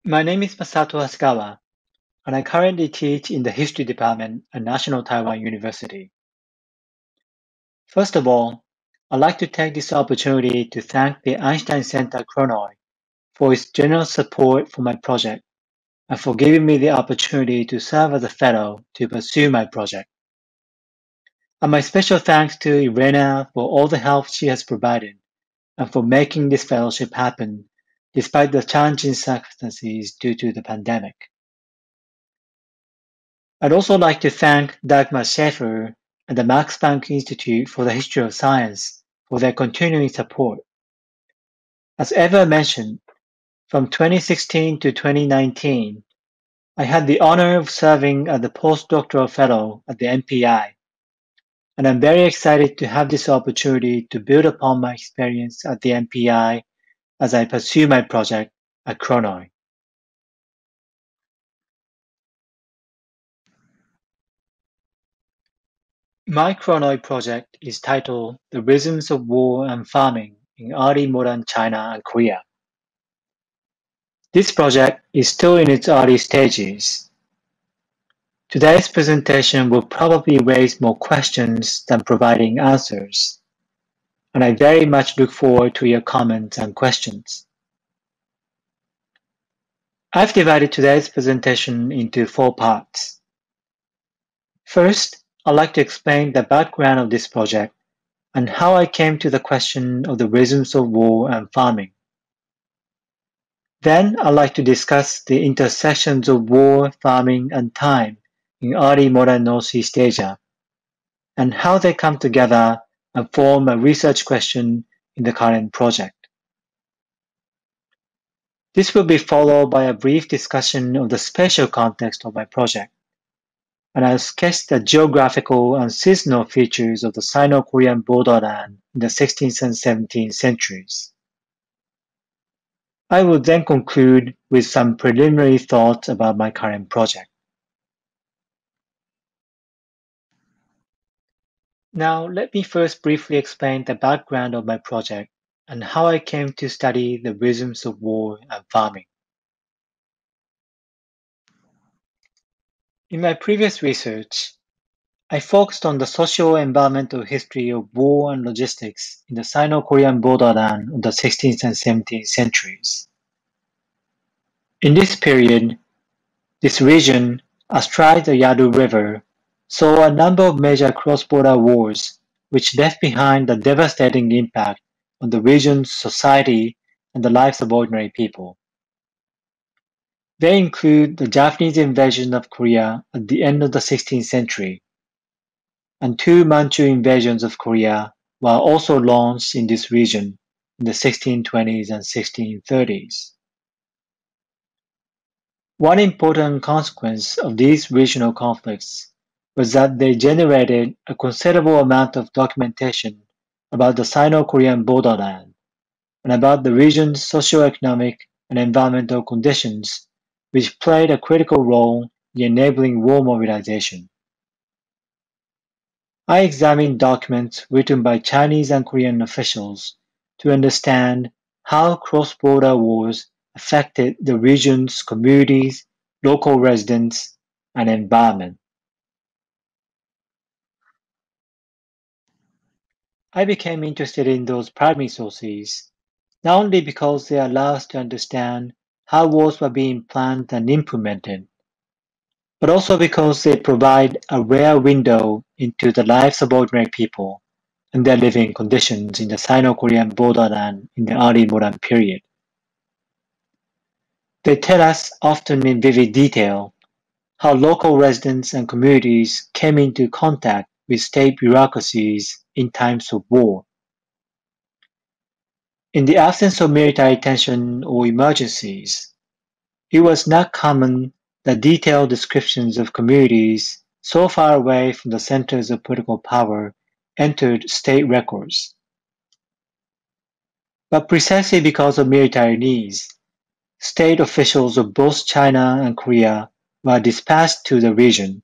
My name is Masato Hasegawa, and I currently teach in the History Department at National Taiwan University. First of all, I'd like to take this opportunity to thank the Einstein Center Chronoi for its generous support for my project and for giving me the opportunity to serve as a fellow to pursue my project. And my special thanks to Irena for all the help she has provided and for making this fellowship happen despite the challenging circumstances due to the pandemic. I'd also like to thank Dagmar Schaefer and the Max Planck Institute for the History of Science for their continuing support. As Eva mentioned, from 2016 to 2019, I had the honor of serving as the postdoctoral fellow at the NPI, and I'm very excited to have this opportunity to build upon my experience at the NPI as I pursue my project at Chronoi. My Chronoi project is titled The Rhythms of War and Farming in Early Modern China and Korea. This project is still in its early stages. Today's presentation will probably raise more questions than providing answers, and I very much look forward to your comments and questions. I've divided today's presentation into 4 parts. First, I'd like to explain the background of this project and how I came to the question of the rhythms of war and farming. Then I'd like to discuss the intersections of war, farming, and time in early modern Northeast Asia, and how they come together and form a research question in the current project. This will be followed by a brief discussion of the spatial context of my project, and I'll sketch the geographical and seasonal features of the Sino-Korean borderland in the 16th and 17th centuries. I will then conclude with some preliminary thoughts about my current project. Now, let me first briefly explain the background of my project and how I came to study the rhythms of war and farming. In my previous research, I focused on the socio-environmental history of war and logistics in the Sino-Korean borderland of the 16th and 17th centuries. In this period, this region, astride the Yadu River, saw a number of major cross-border wars which left behind a devastating impact on the region's society and the lives of ordinary people. They include the Japanese invasion of Korea at the end of the 16th century, and 2 Manchu invasions of Korea were also launched in this region in the 1620s and 1630s. One important consequence of these regional conflicts was that they generated a considerable amount of documentation about the Sino-Korean borderland and about the region's socioeconomic and environmental conditions, which played a critical role in enabling war mobilization. I examined documents written by Chinese and Korean officials to understand how cross-border wars affected the region's communities, local residents, and environment. I became interested in those primary sources, not only because they allow us to understand how wars were being planned and implemented, but also because they provide a rare window into the lives of ordinary people and their living conditions in the Sino-Korean borderland in the early modern period. They tell us, often in vivid detail, how local residents and communities came into contact with state bureaucracies in times of war. In the absence of military tension or emergencies, it was not common that detailed descriptions of communities so far away from the centers of political power entered state records. But precisely because of military needs, state officials of both China and Korea were dispatched to the region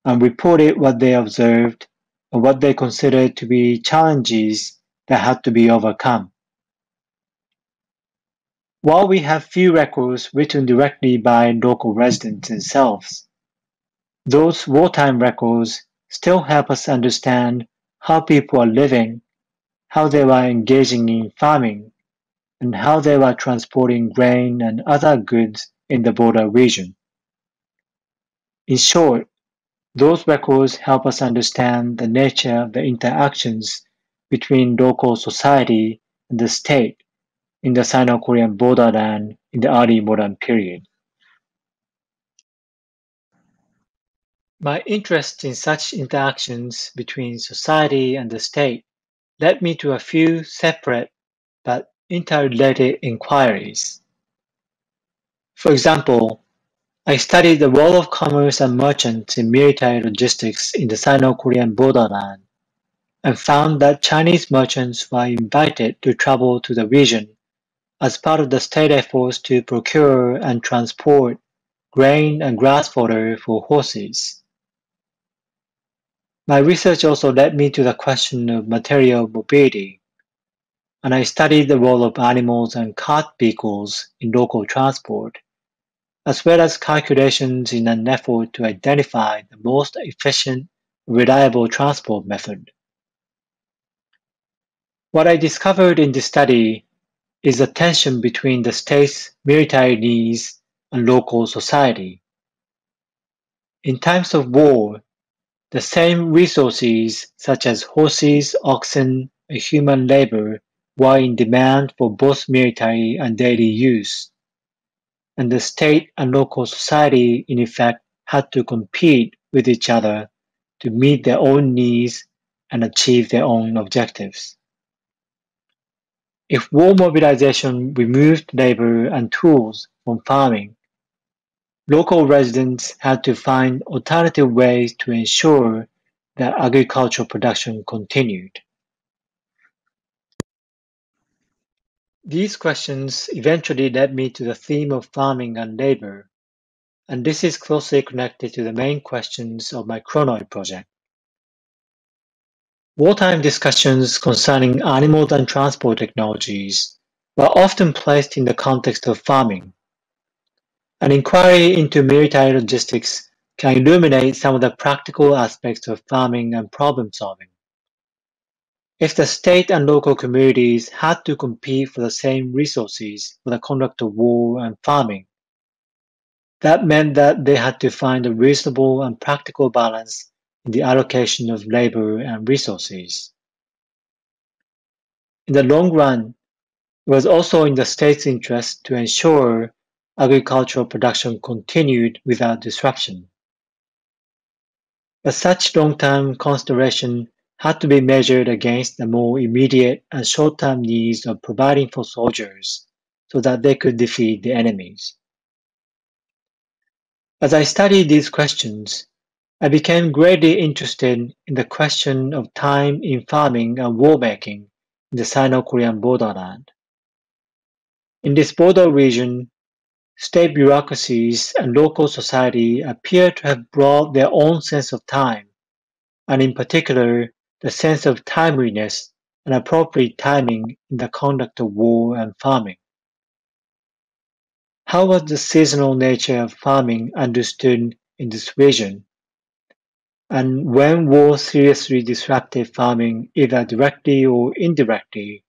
and reported what they observed and what they considered to be challenges that had to be overcome. While we have few records written directly by local residents themselves, those wartime records still help us understand how people are living, how they were engaging in farming, and how they were transporting grain and other goods in the border region. In short, those records help us understand the nature of the interactions between local society and the state in the Sino-Korean borderland in the early modern period. My interest in such interactions between society and the state led me to a few separate but interrelated inquiries. For example, I studied the role of commerce and merchants in military logistics in the Sino-Korean borderland and found that Chinese merchants were invited to travel to the region as part of the state efforts to procure and transport grain and grass fodder for horses. My research also led me to the question of material mobility, and I studied the role of animals and cart vehicles in local transport, as well as calculations in an effort to identify the most efficient, reliable transport method. What I discovered in this study is the tension between the state's military needs and local society. In times of war, the same resources such as horses, oxen, and human labor were in demand for both military and daily use, and the state and local society in effect had to compete with each other to meet their own needs and achieve their own objectives. If war mobilization removed labor and tools from farming, local residents had to find alternative ways to ensure that agricultural production continued. These questions eventually led me to the theme of farming and labor, and this is closely connected to the main questions of my Chronoi project. Wartime discussions concerning animal and transport technologies were often placed in the context of farming. An inquiry into military logistics can illuminate some of the practical aspects of farming and problem solving. If the state and local communities had to compete for the same resources for the conduct of war and farming, that meant that they had to find a reasonable and practical balance in the allocation of labor and resources. In the long run, it was also in the state's interest to ensure agricultural production continued without disruption. But such long-term consideration had to be measured against the more immediate and short-term needs of providing for soldiers so that they could defeat the enemies. As I studied these questions, I became greatly interested in the question of time in farming and war-making in the Sino-Korean borderland. In this border region, state bureaucracies and local society appear to have brought their own sense of time, and in particular, the sense of timeliness and appropriate timing in the conduct of war and farming. How was the seasonal nature of farming understood in this region? And when war seriously disrupted farming, either directly or indirectly,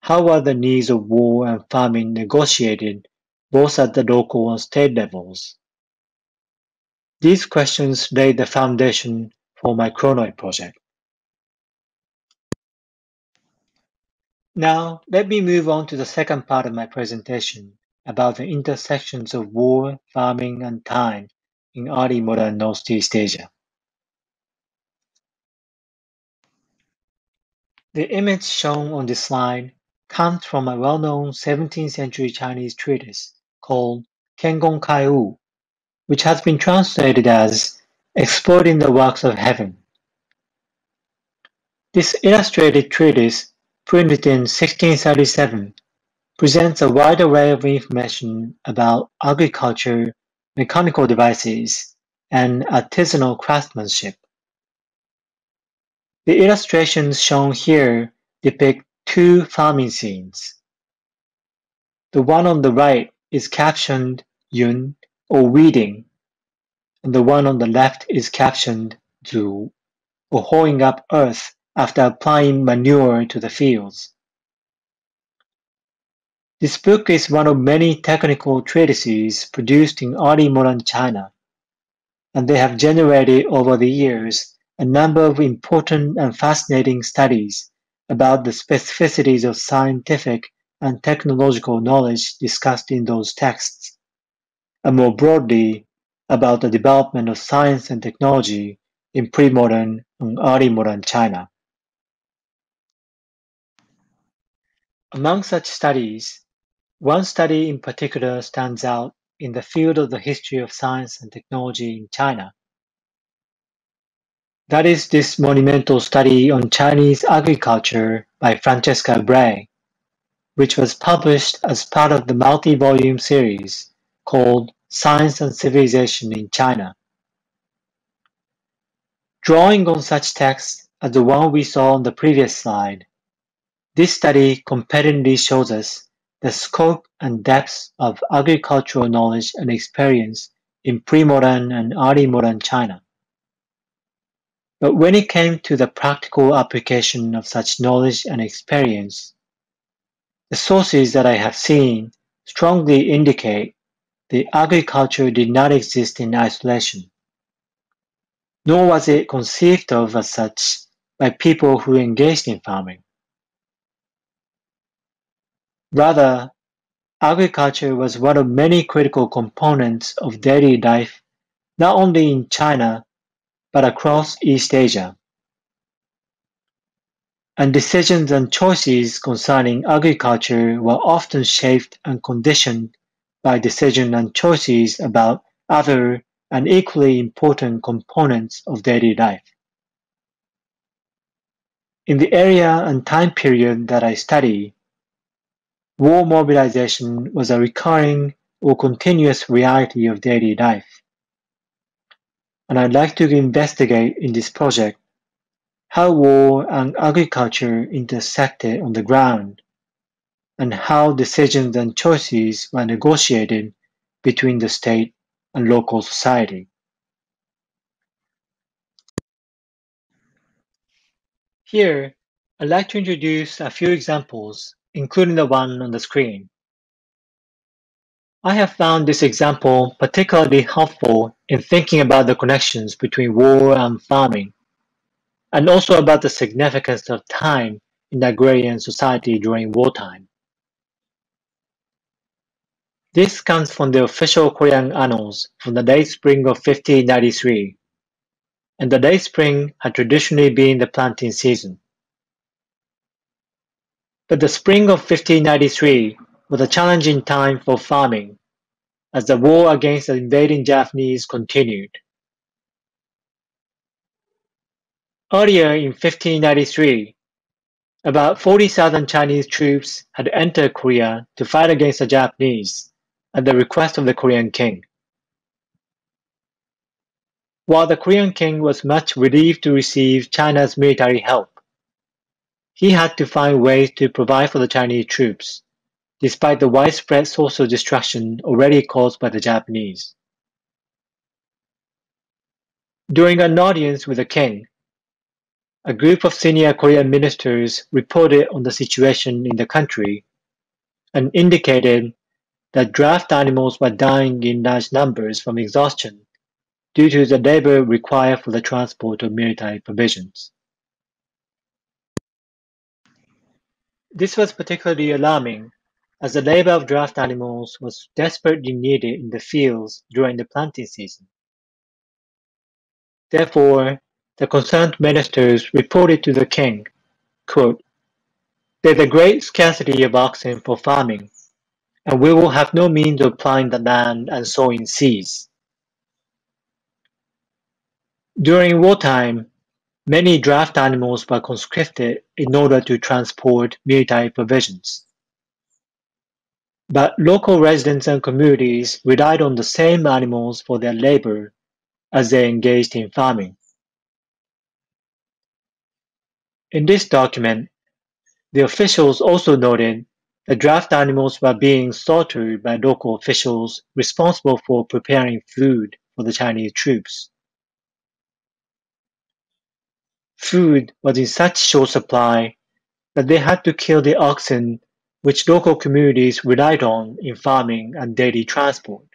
how were the needs of war and farming negotiated both at the local and state levels? These questions laid the foundation for my Chronoi project. Now, let me move on to the second part of my presentation about the intersections of war, farming, and time in early modern Northeast Asia. The image shown on this slide comes from a well-known 17th century Chinese treatise called Tiangong Kai-wu, which has been translated as Exploring the Works of Heaven. This illustrated treatise, printed in 1637, presents a wide array of information about agriculture, mechanical devices, and artisanal craftsmanship. The illustrations shown here depict two farming scenes. The one on the right is captioned Yun or weeding, and the one on the left is captioned Zu or hoeing up earth after applying manure to the fields. This book is one of many technical treatises produced in early modern China, and they have generated over the years a number of important and fascinating studies about the specificities of scientific and technological knowledge discussed in those texts, and more broadly, about the development of science and technology in pre-modern and early modern China. Among such studies, one study in particular stands out in the field of the history of science and technology in China. That is this monumental study on Chinese agriculture by Francesca Bray, which was published as part of the multi-volume series called Science and Civilization in China. Drawing on such texts as the one we saw on the previous slide, this study compellingly shows us the scope and depth of agricultural knowledge and experience in pre-modern and early modern China. But when it came to the practical application of such knowledge and experience, the sources that I have seen strongly indicate that agriculture did not exist in isolation, nor was it conceived of as such by people who engaged in farming. Rather, agriculture was one of many critical components of daily life, not only in China, but across East Asia. And decisions and choices concerning agriculture were often shaped and conditioned by decisions and choices about other and equally important components of daily life. In the area and time period that I study, war mobilization was a recurring or continuous reality of daily life. And I'd like to investigate in this project how war and agriculture intersected on the ground, and how decisions and choices were negotiated between the state and local society. Here, I'd like to introduce a few examples, including the one on the screen. I have found this example particularly helpful in thinking about the connections between war and farming, and also about the significance of time in the agrarian society during wartime. This comes from the official Korean annals from the late spring of 1593, and the late spring had traditionally been the planting season. But the spring of 1593 was a challenging time for farming, as the war against the invading Japanese continued. Earlier in 1593, about 40,000 Chinese troops had entered Korea to fight against the Japanese at the request of the Korean king. While the Korean king was much relieved to receive China's military help, he had to find ways to provide for the Chinese troops, despite the widespread social destruction already caused by the Japanese. During an audience with the king, a group of senior Korean ministers reported on the situation in the country and indicated that draft animals were dying in large numbers from exhaustion due to the labor required for the transport of military provisions. This was particularly alarming, as the labor of draft animals was desperately needed in the fields during the planting season. Therefore, the concerned ministers reported to the king, quote, "There's a great scarcity of oxen for farming, and we will have no means of ploughing the land and sowing seeds." During wartime, many draft animals were conscripted in order to transport military provisions. But local residents and communities relied on the same animals for their labor as they engaged in farming. In this document, the officials also noted The draft animals were being slaughtered by local officials responsible for preparing food for the Chinese troops. Food was in such short supply that they had to kill the oxen which local communities relied on in farming and daily transport.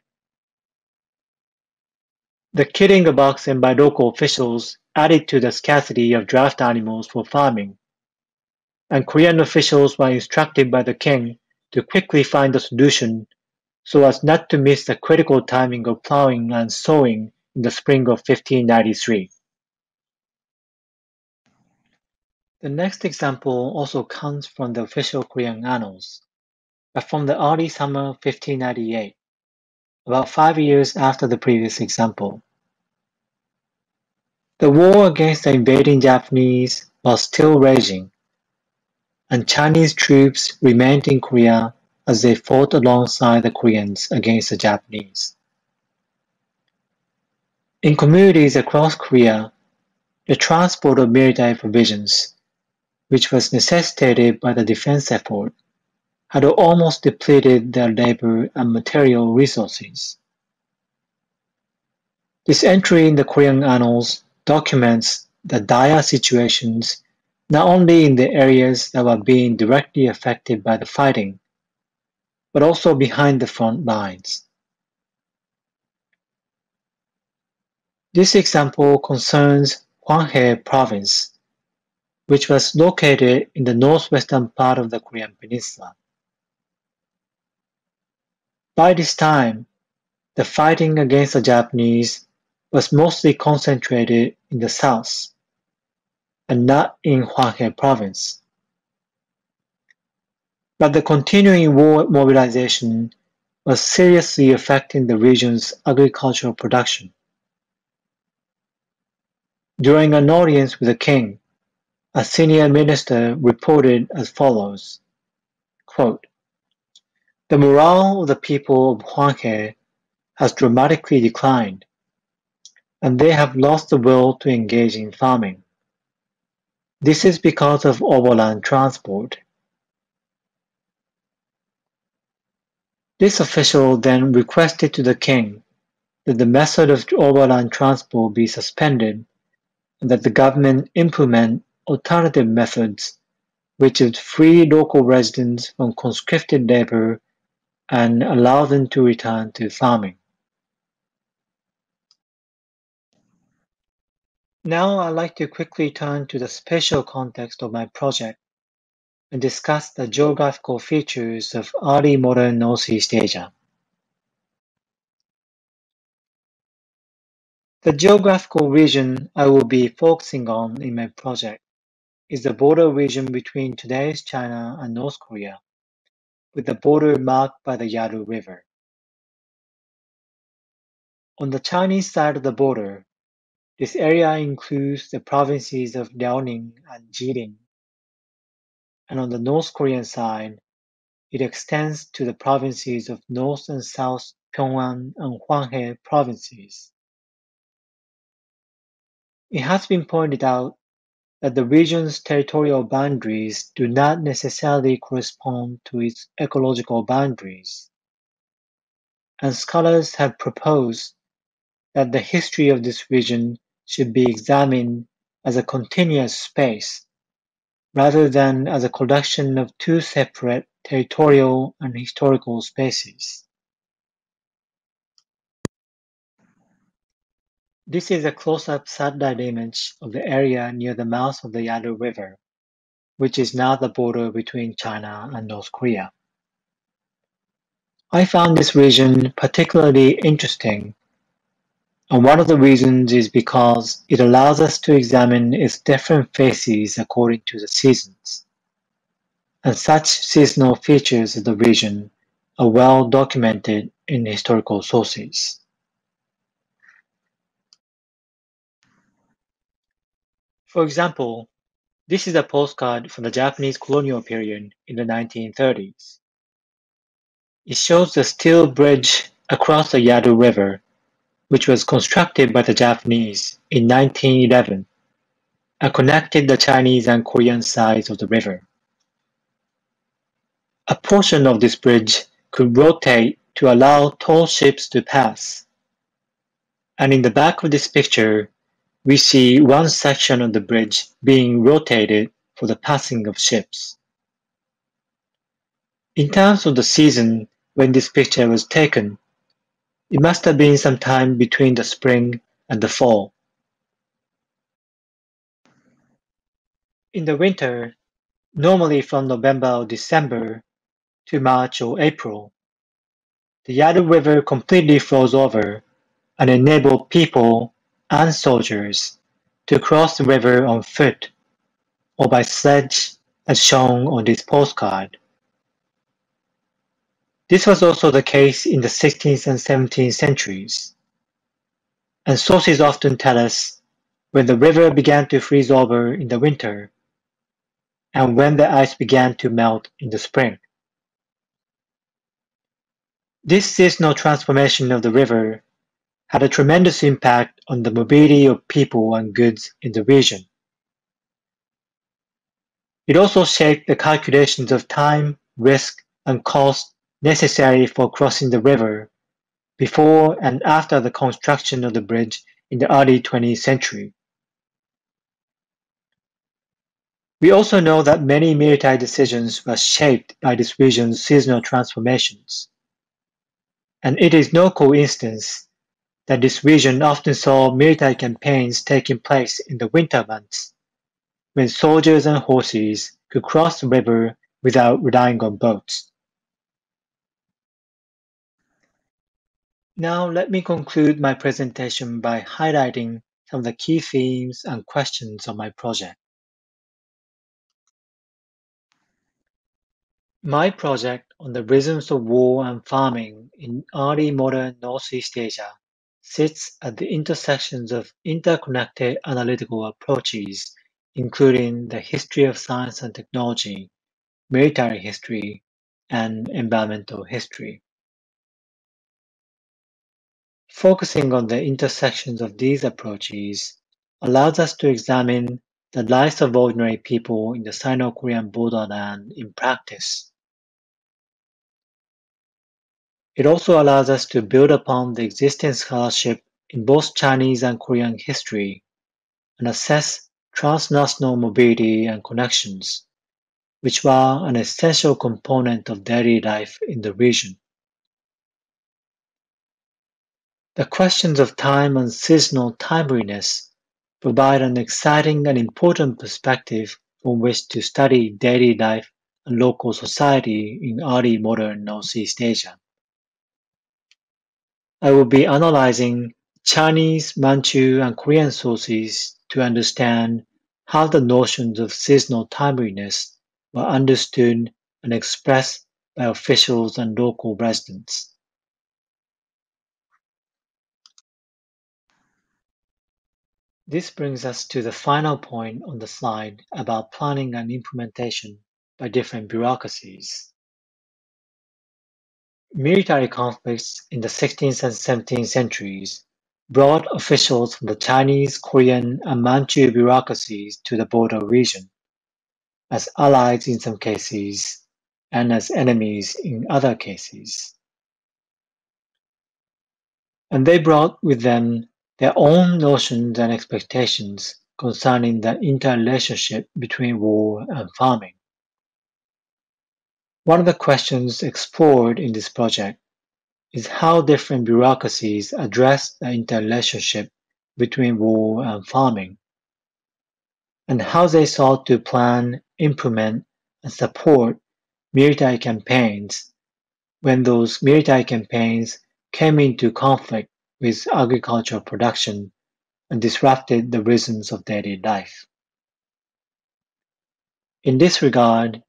The killing of oxen by local officials added to the scarcity of draft animals for farming, and Korean officials were instructed by the king to quickly find a solution so as not to miss the critical timing of plowing and sowing in the spring of 1593. The next example also comes from the official Korean annals, but from the early summer of 1598, about 5 years after the previous example. The war against the invading Japanese was still raging, and Chinese troops remained in Korea as they fought alongside the Koreans against the Japanese. In communities across Korea, the transport of military provisions, which was necessitated by the defense effort, had almost depleted their labor and material resources. This entry in the Korean annals documents the dire situations not only in the areas that were being directly affected by the fighting, but also behind the front lines. This example concerns Hwanghae province, which was located in the northwestern part of the Korean peninsula. By this time, the fighting against the Japanese was mostly concentrated in the south, and not in Hwanghae province. But the continuing war mobilization was seriously affecting the region's agricultural production. During an audience with the king, a senior minister reported as follows, quote, "The morale of the people of Hwanghae has dramatically declined, and they have lost the will to engage in farming. This is because of overland transport." This official then requested to the king that the method of overland transport be suspended and that the government implement alternative methods which would free local residents from conscripted labor and allow them to return to farming. Now I'd like to quickly turn to the spatial context of my project and discuss the geographical features of early modern Northeast Asia. The geographical region I will be focusing on in my project is the border region between today's China and North Korea, with the border marked by the Yalu River. On the Chinese side of the border, this area includes the provinces of Liaoning and Jilin, and on the North Korean side, it extends to the provinces of North and South Pyongan and Hwanghae provinces. It has been pointed out that the region's territorial boundaries do not necessarily correspond to its ecological boundaries, and scholars have proposed that the history of this region should be examined as a continuous space, rather than as a collection of two separate territorial and historical spaces. This is a close-up satellite image of the area near the mouth of the Yalu River, which is now the border between China and North Korea. I found this region particularly interesting, and one of the reasons is because it allows us to examine its different phases according to the seasons, and such seasonal features of the region are well documented in historical sources. For example, this is a postcard from the Japanese colonial period in the 1930s. It shows the steel bridge across the Yadu River, which was constructed by the Japanese in 1911 and connected the Chinese and Korean sides of the river. A portion of this bridge could rotate to allow tall ships to pass. And in the back of this picture, we see one section of the bridge being rotated for the passing of ships. In terms of the season when this picture was taken, it must have been sometime between the spring and the fall. In the winter, normally from November or December to March or April, the Yadu River completely flows over and enables people and soldiers to cross the river on foot or by sledge as shown on this postcard. This was also the case in the 16th and 17th centuries, and sources often tell us when the river began to freeze over in the winter and when the ice began to melt in the spring. This seasonal transformation of the river had a tremendous impact on the mobility of people and goods in the region. It also shaped the calculations of time, risk, and cost necessary for crossing the river before and after the construction of the bridge in the early 20th century. We also know that many military decisions were shaped by this region's seasonal transformations. And it is no coincidence that this region often saw military campaigns taking place in the winter months, when soldiers and horses could cross the river without relying on boats. Now let me conclude my presentation by highlighting some of the key themes and questions of my project. My project on the rhythms of war and farming in early modern Northeast Asia sits at the intersections of interconnected analytical approaches, including the history of science and technology, military history, and environmental history. Focusing on the intersections of these approaches allows us to examine the lives of ordinary people in the Sino-Korean borderland in practice. It also allows us to build upon the existing scholarship in both Chinese and Korean history and assess transnational mobility and connections, which were an essential component of daily life in the region. The questions of time and seasonal timeliness provide an exciting and important perspective from which to study daily life and local society in early modern Northeast Asia. I will be analyzing Chinese, Manchu, and Korean sources to understand how the notions of seasonal timeliness were understood and expressed by officials and local residents. This brings us to the final point on the slide about planning and implementation by different bureaucracies. Military conflicts in the 16th and 17th centuries brought officials from the Chinese, Korean, and Manchu bureaucracies to the border region, as allies in some cases and as enemies in other cases. And they brought with them their own notions and expectations concerning the interrelationship between war and farming. One of the questions explored in this project is how different bureaucracies address the interrelationship between war and farming, and how they sought to plan, implement, and support military campaigns when those military campaigns came into conflict with agricultural production and disrupted the rhythms of daily life. In this regard,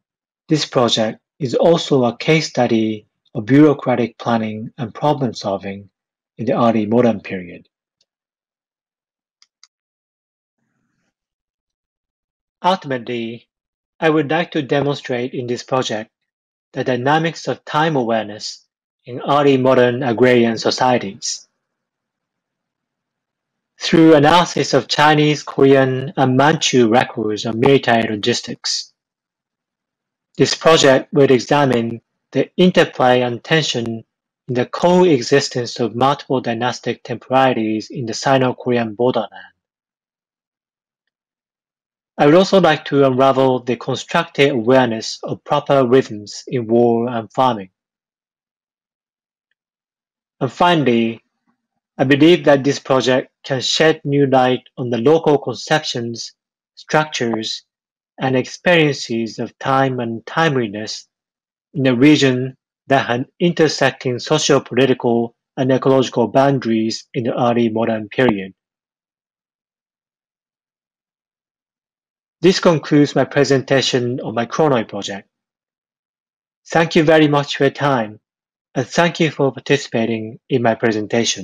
this project is also a case study of bureaucratic planning and problem solving in the early modern period. Ultimately, I would like to demonstrate in this project the dynamics of time awareness in early modern agrarian societies. Through analysis of Chinese, Korean, and Manchu records of military logistics, This project will examine the interplay and tension in the coexistence of multiple dynastic temporalities in the Sino-Korean borderland. I would also like to unravel the constructed awareness of proper rhythms in war and farming. And finally, I believe that this project can shed new light on the local conceptions, structures, and experiences of time and timeliness in a region that had intersecting socio-political and ecological boundaries in the early modern period. This concludes my presentation on my Chronoi project. Thank you very much for your time, and thank you for participating in my presentation.